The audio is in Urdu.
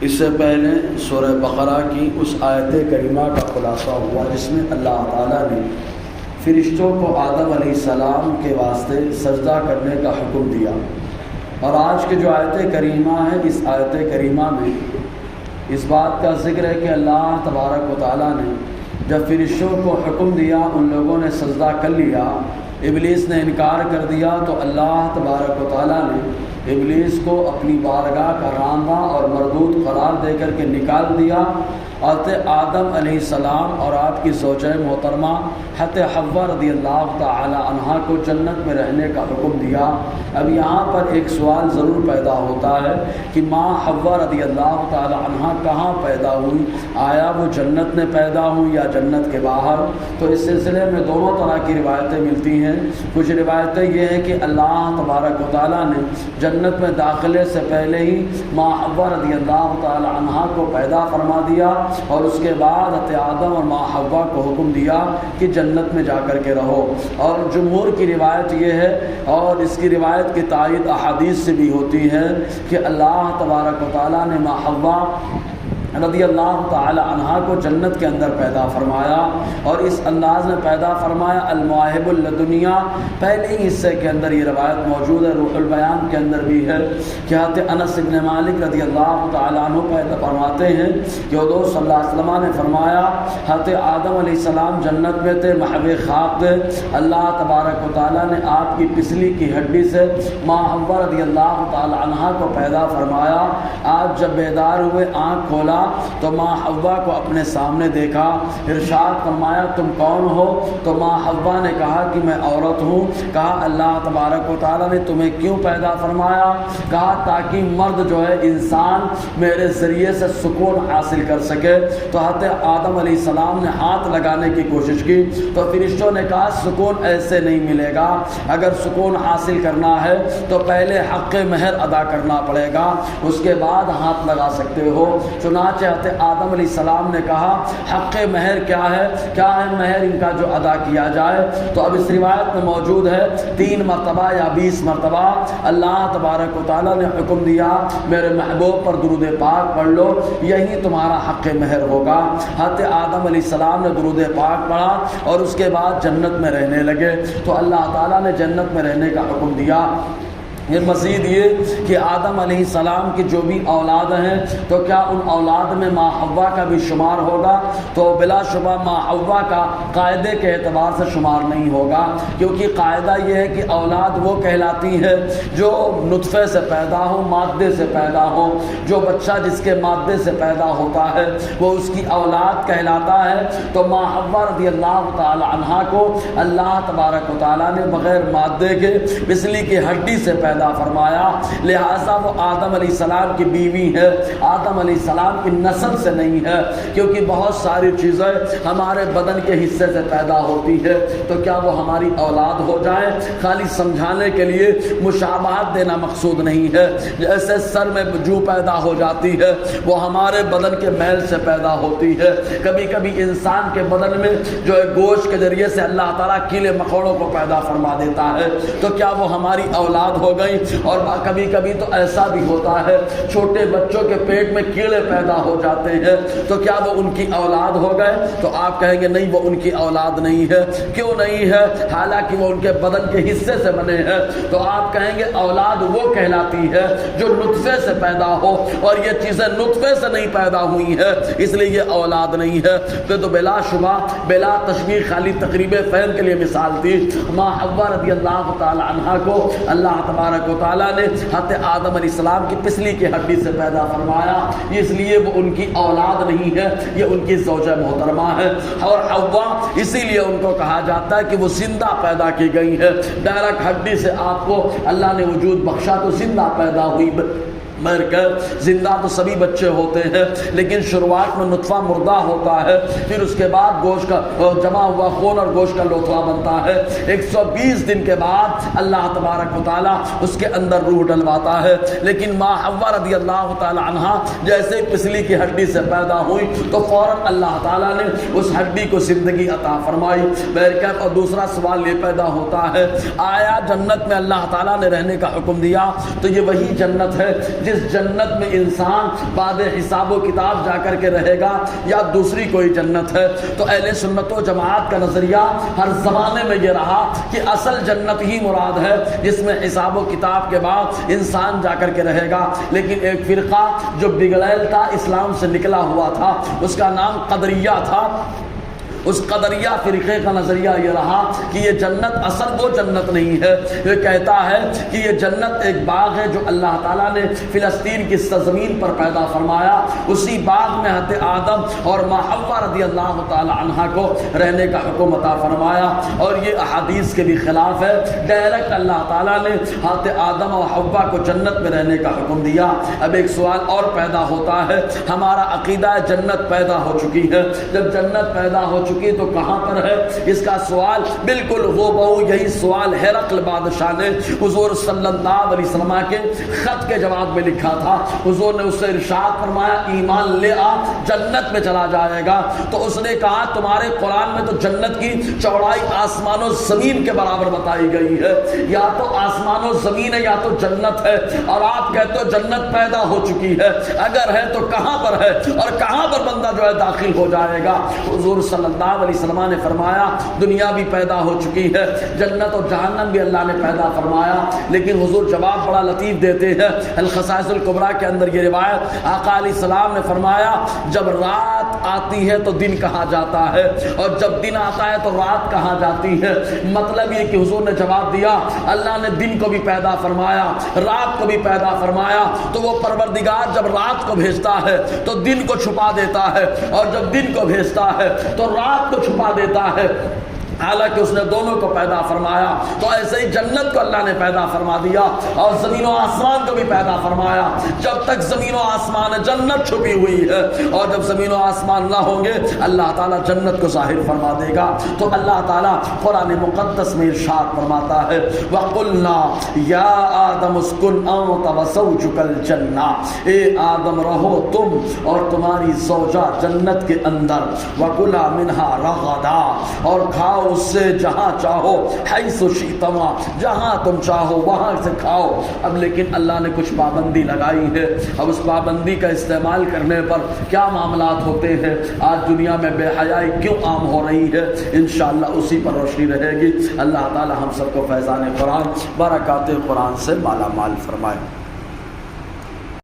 اس سے پہلے سورہ بقرہ کی اس آیت کریمہ کا خلاصہ ہوا جس میں اللہ تعالیٰ نے فرشتوں کو آدم علیہ السلام کے واسطے سجدہ کرنے کا حکم دیا، اور آج کی جو آیت کریمہ ہے اس آیت کریمہ میں اس بات کا ذکر ہے کہ اللہ تبارک و تعالیٰ نے جب فرشتوں کو حکم دیا ان لوگوں نے سجدہ کر لیا، ابلیس نے انکار کر دیا، تو اللہ تبارک و تعالیٰ نے ابلیس کو اپنی بارگاہ کا راندہ اور مردود قرار دے کر کے نکال دیا۔ حضرت آدم علیہ السلام اور آپ کی زوجہ محترمہ حضرت حوا رضی اللہ تعالی عنہا کو جنت میں رہنے کا حکم دیا۔ اب یہاں پر ایک سوال ضرور پیدا ہوتا ہے کہ ماں حوا رضی اللہ تعالی عنہا کہاں پیدا ہوئی؟ آیا وہ جنت میں پیدا ہوئی یا جنت کے باہر؟ تو اس سلسلے میں دونوں طرح کی روایتیں ملتی ہیں۔ کچھ روایتیں یہ ہیں کہ اللہ تبارک و تعالیٰ نے جنت میں داخلے سے پہلے ہی ماں حوا رضی اللہ تعالی عنہا کو پیدا فرما دیا، اور اس کے بعد حضرت آدم اور ماں حوا کو حکم دیا کہ جنت میں جا کر کے رہو۔ اور جمہور کی روایت یہ ہے، اور اس کی روایت کی تائید احادیث سے بھی ہوتی ہے، کہ اللہ تبارک و تعالیٰ نے ماں حوا رضی اللہ تعالی عنہا کو جنت کے اندر پیدا فرمایا، اور اس انداز میں پیدا فرمایا المواہب اللدنیہ۔ پہلے ہی حصے کے اندر یہ روایت موجود ہے، روح البیان کے اندر بھی ہے، کہ حضرت انس بن مالک رضی اللہ تعالی عنہ پیدا فرماتے ہیں کہ حضور صلی اللہ علیہ وسلم نے فرمایا حضرت آدم علیہ السلام جنت میں تھے، محو خاک تھے، اللہ تبارک و تعالیٰ نے آپ کی پسلی کی ہڈی سے ماں حوا رضی اللہ تعالی عنہا کو پیدا فرمایا۔ آپ جب بیدار ہوئے، آنکھ کھولا تو ماں حوا کو اپنے سامنے دیکھا، ارشاد فرمایا تم کون ہو؟ تو ماں حوا نے کہا کہ میں عورت ہوں۔ کہا اللہ تبارک و تعالیٰ نے تمہیں کیوں پیدا فرمایا؟ کہا تاکہ مرد جو ہے انسان میرے ذریعے سے سکون حاصل کر سکے۔ تو حضرت آدم علیہ السلام نے ہاتھ لگانے کی کوشش کی، تو فرشتوں نے کہا سکون ایسے نہیں ملے گا، اگر سکون حاصل کرنا ہے تو پہلے حق مہر ادا کرنا پڑے گا، اس کے بعد ہاتھ لگا سکتے ہو۔ چنانچہ حضرت آدم علیہ السلام نے کہا حق مہر کیا ہے؟ کیا ہے مہر ان کا جو ادا کیا جائے؟ تو اب اس روایت میں موجود ہے 3 مرتبہ یا 20 مرتبہ اللہ تبارک و تعالیٰ نے حکم دیا میرے محبوب پر درود پاک پڑھ لو، یہی تمہارا حق مہر ہوگا۔ حضرت آدم علیہ السلام نے درود پاک پڑھا اور اس کے بعد جنت میں رہنے لگے، تو اللہ تعالیٰ نے جنت میں رہنے کا حکم دیا۔ یہ مزید یہ کہ آدم علیہ السلام کی جو بھی اولاد ہیں تو کیا ان اولاد میں ماں حوا کا بھی شمار ہوگا؟ تو بلا شبہ ماں حوا کا قاعدے کے اعتبار سے شمار نہیں ہوگا، کیونکہ قاعدہ یہ ہے کہ اولاد وہ کہلاتی ہے جو نطفے سے پیدا ہو، مادے سے پیدا ہو۔ جو بچہ جس کے مادے سے پیدا ہوتا ہے وہ اس کی اولاد کہلاتا ہے۔ تو ماں حوا رضی اللہ تعالی عنہا کو اللہ تبارک و تعالیٰ نے بغیر مادے کے پسلی کی ہڈی سے پیدا فرمایا، لہٰذا وہ آدم علیہ السلام کی بیوی ہے، آدم علیہ السلام کی نسل سے نہیں ہے، کیونکہ بہت ساری چیزیں ہمارے بدن کے حصے سے پیدا ہوتی ہے، تو کیا وہ ہماری اولاد ہو جائے؟ خالی سمجھانے کے لیے مشابہت دینا مقصود نہیں ہے۔ جیسے سر میں جو پیدا ہو جاتی ہے وہ ہمارے بدن کے میل سے پیدا ہوتی ہے، کبھی کبھی انسان کے بدن میں جو ہے گوشت کے ذریعے سے اللہ تعالیٰ کیڑے مکوڑوں کو پیدا فرما دیتا ہے، تو کیا وہ ہماری اولاد ہو گئی؟ اور کبھی کبھی تو ایسا بھی ہوتا ہے چھوٹے بچوں کے پیٹ میں کیڑے پیدا ہو جاتے ہیں، تو کیا وہ ان کی اولاد ہو گئے؟ تو آپ کہیں گے نہیں، وہ ان کی اولاد نہیں ہے۔ کیوں نہیں ہے؟ حالانکہ وہ ان کے بدن کے حصے سے بنے ہیں۔ تو آپ کہیں گے اولاد وہ کہلاتی ہے جو نطفے سے پیدا ہو، اور یہ چیزیں نطفے سے نہیں پیدا ہوئی ہیں، اس لیے یہ اولاد نہیں ہے۔ تو بلا شبہ بلا تشبیہ خالی تقریب فہم کے لیے مثال تھی۔ ماں حوا رضی اللہ تعالی عنہا کو اللہ تبارک و تعالیٰ نے حضرت آدم علیہ السلام کی پسلی کی ہڈی سے پیدا فرمایا، اس لیے وہ ان کی اولاد نہیں ہے، یہ ان کی زوجہ محترمہ ہے۔ اور حوا اسی لیے ان کو کہا جاتا ہے کہ وہ زندہ پیدا کی گئی ہے، ڈائریکٹ ہڈی سے آپ کو اللہ نے وجود بخشا تو زندہ پیدا ہوئی۔ مر کر زندہ تو سبھی بچے ہوتے ہیں، لیکن شروعات میں نطفہ مردہ ہوتا ہے، پھر اس کے بعد گوشت کا جمع ہوا خون اور گوشت کا لوتھڑا بنتا ہے۔ 120 دن کے بعد اللہ تبارک و تعالیٰ اس کے اندر روح ڈلواتا ہے۔ لیکن ماں حوا رضی اللہ تعالی عنہا جیسے ہی پسلی کی ہڈی سے پیدا ہوئی تو فوراً اللہ تعالیٰ نے اس ہڈی کو زندگی عطا فرمائی۔ اور دوسرا سوال یہ پیدا ہوتا ہے، آیا جنت میں اللہ تعالیٰ نے رہنے کا حکم دیا تو یہ وہی جنت ہے جس جنت میں انسان بعد حساب و کتاب جا کر کے رہے گا یا دوسری کوئی جنت ہے؟ تو اہل سنت و جماعت کا نظریہ ہر زمانے میں یہ رہا کہ اصل جنت ہی مراد ہے جس میں حساب و کتاب کے بعد انسان جا کر کے رہے گا۔ لیکن ایک فرقہ جو بگڑیل تھا، اسلام سے نکلا ہوا تھا، اس کا نام قدریہ تھا۔ اس قدریہ فرقے کا نظریہ یہ رہا کہ یہ جنت اصل وہ جنت نہیں ہے۔ یہ کہتا ہے کہ یہ جنت ایک باغ ہے جو اللہ تعالیٰ نے فلسطین کی سرزمین پر پیدا فرمایا، اسی باغ میں حضرت آدم اور ماں حوا رضی اللہ تعالی عنہا کو رہنے کا حکم عطا فرمایا، اور یہ احادیث کے بھی خلاف ہے۔ ڈائریکٹ اللہ تعالیٰ نے حضرت آدم اور حوا کو جنت میں رہنے کا حکم دیا۔ اب ایک سوال اور پیدا ہوتا ہے، ہمارا عقیدہ ہے جنت پیدا ہو چکی ہے، جب جنت پیدا ہو چکی تو کہاں پر ہے؟ اس کا سوال بالکل ہو یہی سوال ہرقل بادشاہ نے حضور صلی اللہ علیہ وسلم کے خط کے جواب میں لکھا تھا۔ حضور نے اس سے ارشاد فرمایا ایمان لے آ، جنت میں چلا جائے گا۔ تو اس نے کہا تمہارے قرآن میں تو جنت کی چوڑائی آسمان و زمین کے برابر بتائی گئی ہے، یا تو آسمان و زمین ہے یا تو جنت ہے، اور آپ کہتے ہو جنت پیدا ہو چکی ہے۔ اگر ہے تو کہاں پر ہے اور کہاں پر بندہ جو ہے داخل ہو جائے گا؟ حضور صلی اللہ علیہ وسلم نے فرمایا دنیا بھی پیدا ہو چکی ہے، جنت اور جہنم بھی اللہ نے پیدا فرمایا۔ لیکن حضور جواب بڑا لطیف دیتے ہیں۔ الخصائص الکبریٰ کے اندر یہ روایت آقا علیہ السلام نے فرمایا جب رات آتی ہے تو دن کہا جاتا ہے، اور جب دن آتا ہے تو رات کہا جاتی ہے۔ مطلب یہ کہ حضور نے جواب دیا اللہ نے دن کو بھی پیدا فرمایا، رات کو بھی پیدا فرمایا، تو وہ پروردگار جب رات کو بھیجتا ہے تو دن کو چھپا دیتا ہے، اور جب دن کو بھیجتا ہے تو رات کو چھپا دیتا ہے، حالانکہ اس نے دونوں کو پیدا فرمایا۔ تو ایسے ہی جنت کو اللہ نے پیدا فرما دیا اور زمین و آسمان کو بھی پیدا فرمایا۔ جب تک زمین و آسمان ہے جنت چھپی ہوئی ہے، اور جب زمین و آسمان نہ ہوں گے اللہ تعالیٰ جنت کو ظاہر فرما دے گا۔ تو اللہ تعالیٰ قرآن مقدس میں ارشاد فرماتا ہے وَقُلْنَا يَا آدَمُ اسْكُنْ أَنْتَ وَزَوْجُكَ الْجَنَّةَ، اے آدم رہو تم اور تمہاری زوجہ جنت کے اندر، وَكُلَا مِنْهَا رَغَدًا، اور کھاؤ اس سے جہاں چاہو، حیث شئتما، جہاں تم چاہو وہاں سے کھاؤ۔ اب لیکن اللہ نے کچھ پابندی لگائی ہے، اب اس پابندی کا استعمال کرنے پر کیا معاملات ہوتے ہیں، آج دنیا میں بے حیائی کیوں عام ہو رہی ہے، انشاءاللہ اسی پر روشنی رہے گی۔ اللہ تعالی ہم سب کو فیضان قرآن، برکات قرآن سے مالا مال فرمائے۔